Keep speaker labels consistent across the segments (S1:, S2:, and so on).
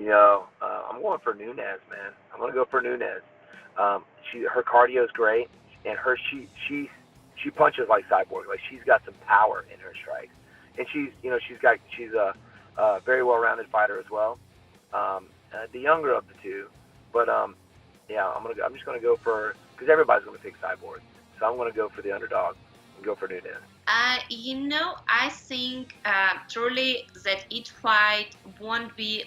S1: I'm going for Nunes, man. I'm going to go for Nunes. Her cardio is great, and she punches like Cyborg. Like, she's got some power in her strikes, and she's a very well-rounded fighter as well. The younger of the two, but yeah, I'm just gonna go for, because everybody's gonna pick Cyborg, so I'm gonna go for the underdog and go for Nunes.
S2: I think truly that each fight won't be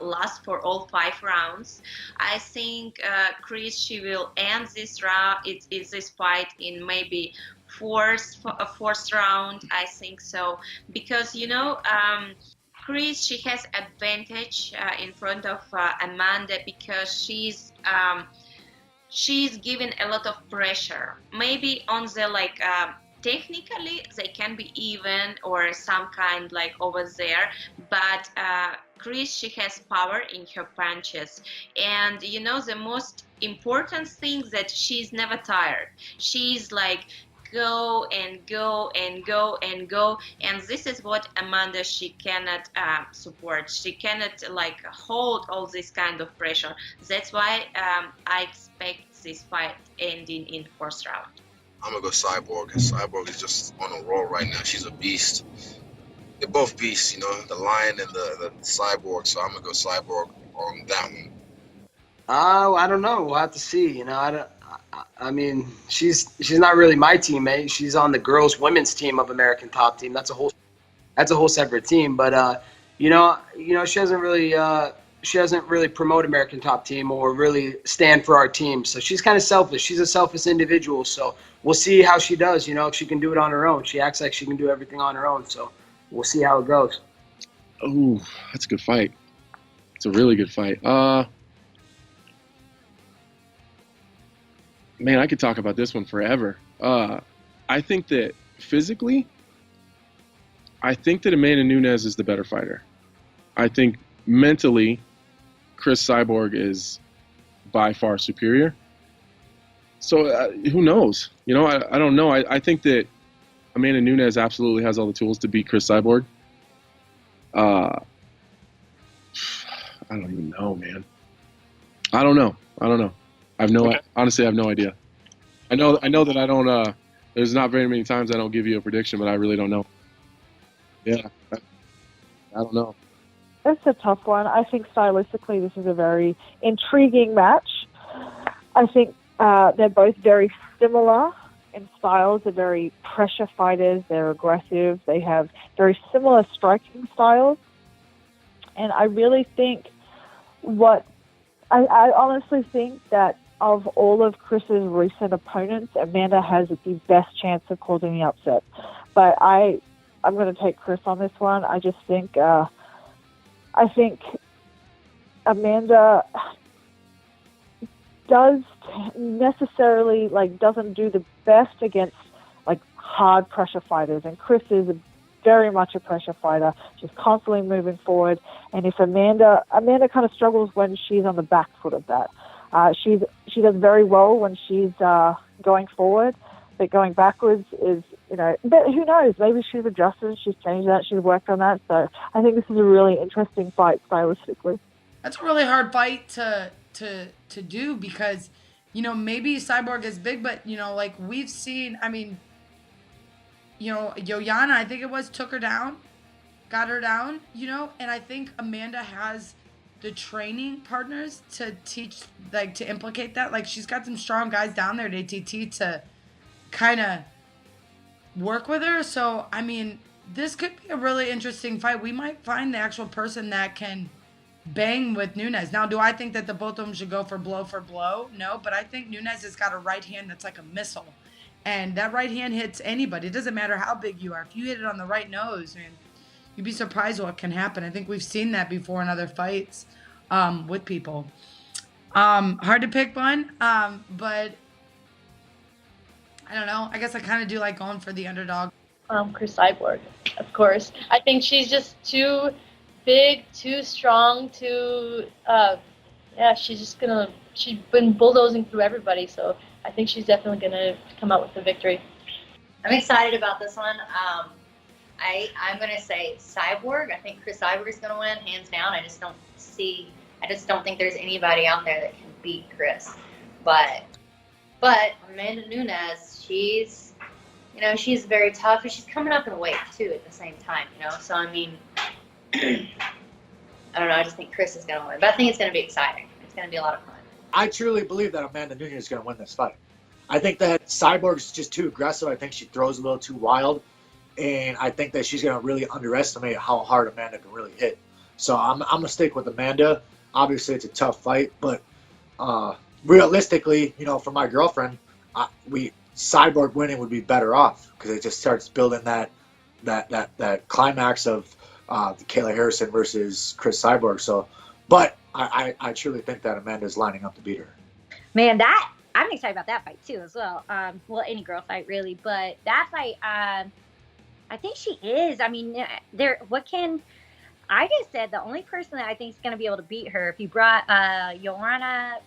S2: last for all 5 rounds. I think Cris, she will end this round. It's this fight in maybe fourth round. I think so, because Cris, she has advantage in front of Amanda, because she's given a lot of pressure. Maybe on the technically they can be even or some kind like over there, but Cris, she has power in her punches, and the most important thing that she's never tired. She's like go and go and go and go, and this is what Amanda, she cannot support. She cannot hold all this kind of pressure. That's why I expect this fight ending in 4th round.
S3: I'm gonna go Cyborg. Cyborg is just on a roll right now. She's a beast. They're both beasts, the Lion and the Cyborg. So I'm gonna go Cyborg on that one.
S4: I don't know. We'll have to see. I mean, she's not really my teammate. She's on the women's team of American Top Team. That's a whole separate team. But she doesn't really promote American Top Team or really stand for our team. So she's kind of selfish. She's a selfish individual. So we'll see how she does. If she can do it on her own. She acts like she can do everything on her own. So we'll see how it goes.
S5: Oh, that's a good fight. It's a really good fight. Man, I could talk about this one forever. I think that physically, Amanda Nunes is the better fighter. I think mentally, Cris Cyborg is by far superior. So who knows? I don't know. I think that Amanda Nunes absolutely has all the tools to beat Cris Cyborg. I don't even know, man. I don't know. Honestly, I have no idea. I know that I don't. There's not very many times I don't give you a prediction, but I really don't know. Yeah, I don't know.
S6: It's a tough one. I think stylistically this is a very intriguing match. I think they're both very similar in styles. They're very pressure fighters. They're aggressive. They have very similar striking styles. And I really think I honestly think that of all of Chris's recent opponents, Amanda has the best chance of causing the upset. But I'm going to take Cris on this one. I just think Amanda doesn't do the best against hard pressure fighters, and Cris is very much a pressure fighter. She's constantly moving forward, and if Amanda kind of struggles when she's on the back foot of that. She does very well when she's going forward, but going backwards is, but who knows? Maybe she's adjusted, she's changed that, she's worked on that. So I think this is a really interesting fight stylistically.
S7: That's a really hard fight to do because, maybe Cyborg is big, but, we've seen, Yana, I think it was, got her down, and I think Amanda has the training partners to teach, to implicate that. She's got some strong guys down there at ATT to kind of work with her. So, this could be a really interesting fight. We might find the actual person that can bang with Nunes. Now, do I think that the both of them should go for blow? No, but I think Nunes has got a right hand that's like a missile. And that right hand hits anybody. It doesn't matter how big you are. If you hit it on the right nose, man, you'd be surprised what can happen. I think we've seen that before in other fights with people. Hard to pick one, but I don't know. I guess I kind of do like going for the underdog.
S8: Cris Cyborg, of course. I think she's just too big, too strong, she's been bulldozing through everybody, so I think she's definitely going to come out with the victory.
S9: I'm excited about this one. I'm going to say Cyborg. I think Cris Cyborg is going to win, hands down. I just don't UFC. I just don't think there's anybody out there that can beat Cris. But Amanda Nunes, she's very tough, and she's coming up in weight too at the same time, So I mean, I don't know. I just think Cris is gonna win, but I think it's gonna be exciting. It's gonna be a lot of fun.
S10: I truly believe that Amanda Nunes is gonna win this fight. I think that Cyborg is just too aggressive. I think she throws a little too wild, and I think that she's gonna really underestimate how hard Amanda can really hit. So I'm gonna stick with Amanda. Obviously, it's a tough fight, but realistically, for my girlfriend, Cyborg winning would be better off because it just starts building that climax of the Kelleher Harrison versus Cris Cyborg. So, but I truly think that Amanda's lining up to beat her.
S11: Man, I'm excited about that fight too as well. Well, any girl fight really, but that fight, I think she is. I mean, I just said the only person that I think is going to be able to beat her, if you brought Joanna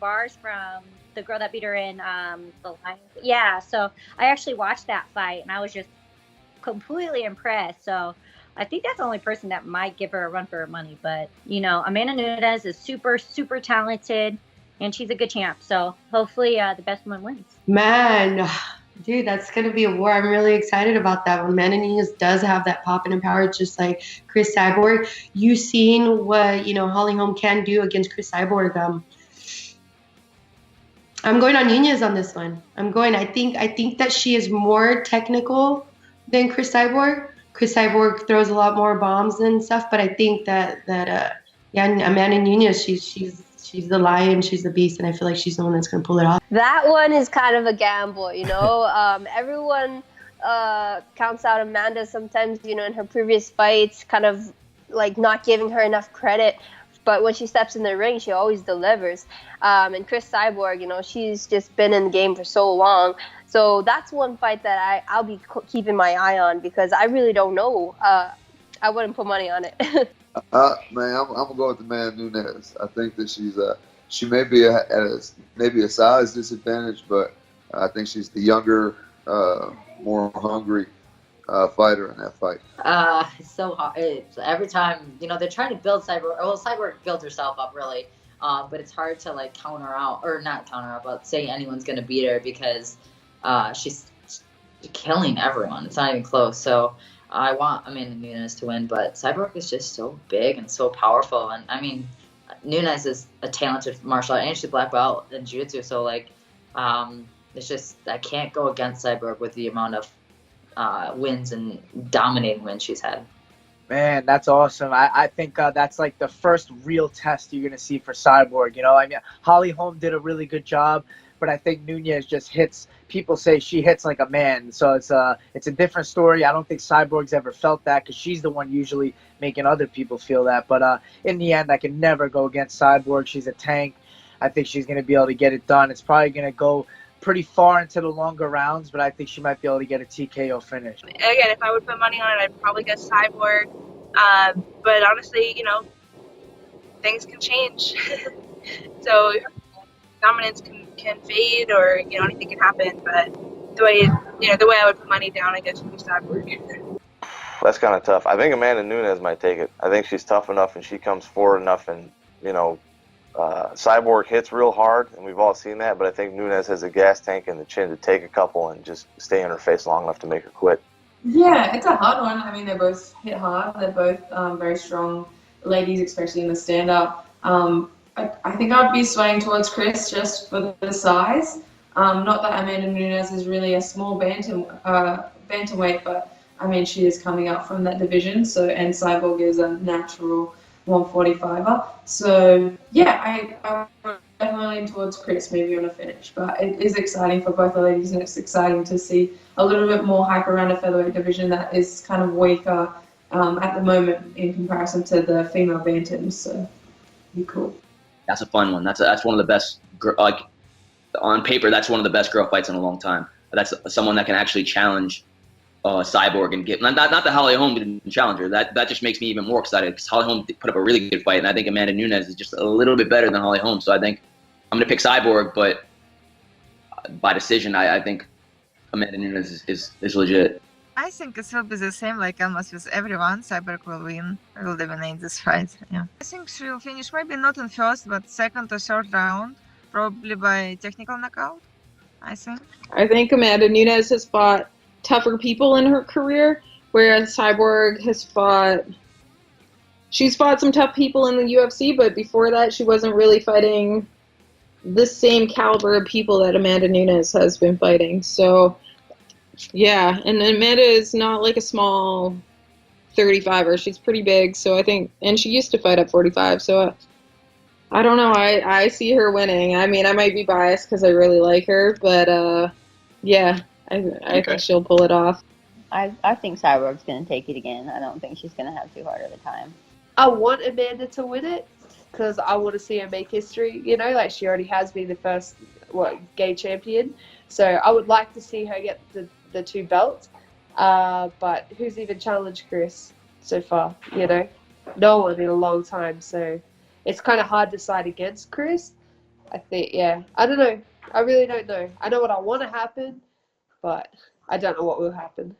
S11: bars from the girl that beat her in the line. Yeah, so I actually watched that fight, and I was just completely impressed. So I think that's the only person that might give her a run for her money. But, Amanda Nunes is super, super talented, and she's a good champ. So hopefully the best one wins.
S12: Man, dude, that's going to be a war. I'm really excited about that one. Amanda Nunes does have that popping and power, just like Cris Cyborg. You've seen what, Holly Holm can do against Cris Cyborg. I'm going on Nunes on this one. I think that she is more technical than Cris Cyborg. Cris Cyborg throws a lot more bombs and stuff, but I think that Amanda Nunes, she's the lion, she's the beast, and I feel like she's the one that's going to pull it off.
S13: That one is kind of a gamble, Everyone counts out Amanda sometimes, in her previous fights, kind of like not giving her enough credit. But when she steps in the ring, she always delivers. And Cris Cyborg, she's just been in the game for so long. So that's one fight that I'll be keeping my eye on because I really don't know. I wouldn't put money on it.
S14: Man, I'm gonna go with Amanda Nunes. I think that she may be at a size disadvantage, but I think she's the younger, more hungry fighter in that fight.
S15: It's so hard. Every time, they're trying to build Cyborg. Well, Cyborg built herself up really, but it's hard to not counter out, but say anyone's gonna beat her because she's killing everyone. It's not even close. So I want Amanda Nunes to win, but Cyborg is just so big and so powerful. And I mean, Nunes is a talented martial art and she's a black belt in jiu-jitsu. So it's just I can't go against Cyborg with the amount of wins and dominating wins she's had.
S16: Man, that's awesome. I think that's like the first real test you're going to see for Cyborg. I mean, Holly Holm did a really good job, but I think Nunes just hits. People say she hits like a man, so it's a different story. I don't think Cyborg's ever felt that because she's the one usually making other people feel that. But in the end, I can never go against Cyborg. She's a tank. I think she's going to be able to get it done. It's probably going to go pretty far into the longer rounds, but I think she might be able to get a TKO finish.
S17: Again, if I would put money on it, I'd probably go Cyborg. But honestly, things can change. So dominance can fade, or anything can happen. But the way I would put money down, I guess, would be Cyborg.
S18: That's kind of tough. I think Amanda Nunes might take it. I think she's tough enough and she comes forward enough, and Cyborg hits real hard, and we've all seen that, but I think Nunes has a gas tank and the chin to take a couple and just stay in her face long enough to make her quit.
S19: Yeah, it's a hard one. I mean, they both hit hard. They're both very strong ladies, especially in the stand-up. I think I'd be swaying towards Cris just for the size. Not that Amanda Nunes is really a small bantamweight, but I mean, she is coming up from that division, and Cyborg is a natural 145er. So yeah, I definitely lean towards Cris maybe on a finish, but it is exciting for both the ladies, and it's exciting to see a little bit more hype around a featherweight division that is kind of weaker at the moment in comparison to the female bantams. So be cool.
S20: That's a fun one. That's one of the best. On paper, that's one of the best girl fights in a long time. That's someone that can actually challenge Cyborg and get not that Holly Holm didn't challenge her. That just makes me even more excited because Holly Holm put up a really good fight, and I think Amanda Nunes is just a little bit better than Holly Holm. So I think I'm gonna pick Cyborg, but by decision, I think Amanda Nunes is legit.
S2: I think it will be the same, like almost with everyone. Cyborg will win, will dominate this fight. Yeah. I think she will finish maybe not in first, but second or third round, probably by technical knockout. I think.
S21: I think Amanda Nunes has fought tougher people in her career, whereas Cyborg has fought. She's fought some tough people in the UFC, but before that, she wasn't really fighting the same caliber of people that Amanda Nunes has been fighting. So, yeah, and Amanda is not like a small 35er. She's pretty big, so I think, and she used to fight at 45, so I don't know. I see her winning. I mean, I might be biased because I really like her, but yeah, I think she'll pull it off.
S22: I think Cyborg's going to take it again. I don't think she's going to have too hard of a time.
S23: I want Amanda to win it because I want to see her make history. You know, like she already has been the first gay champion. So I would like to see her get the 2 belts. But who's even challenged Cris so far? You know, no one in a long time. So it's kind of hard to side against Cris. I think, yeah. I don't know. I really don't know. I know what I want to happen, but I don't know what will happen.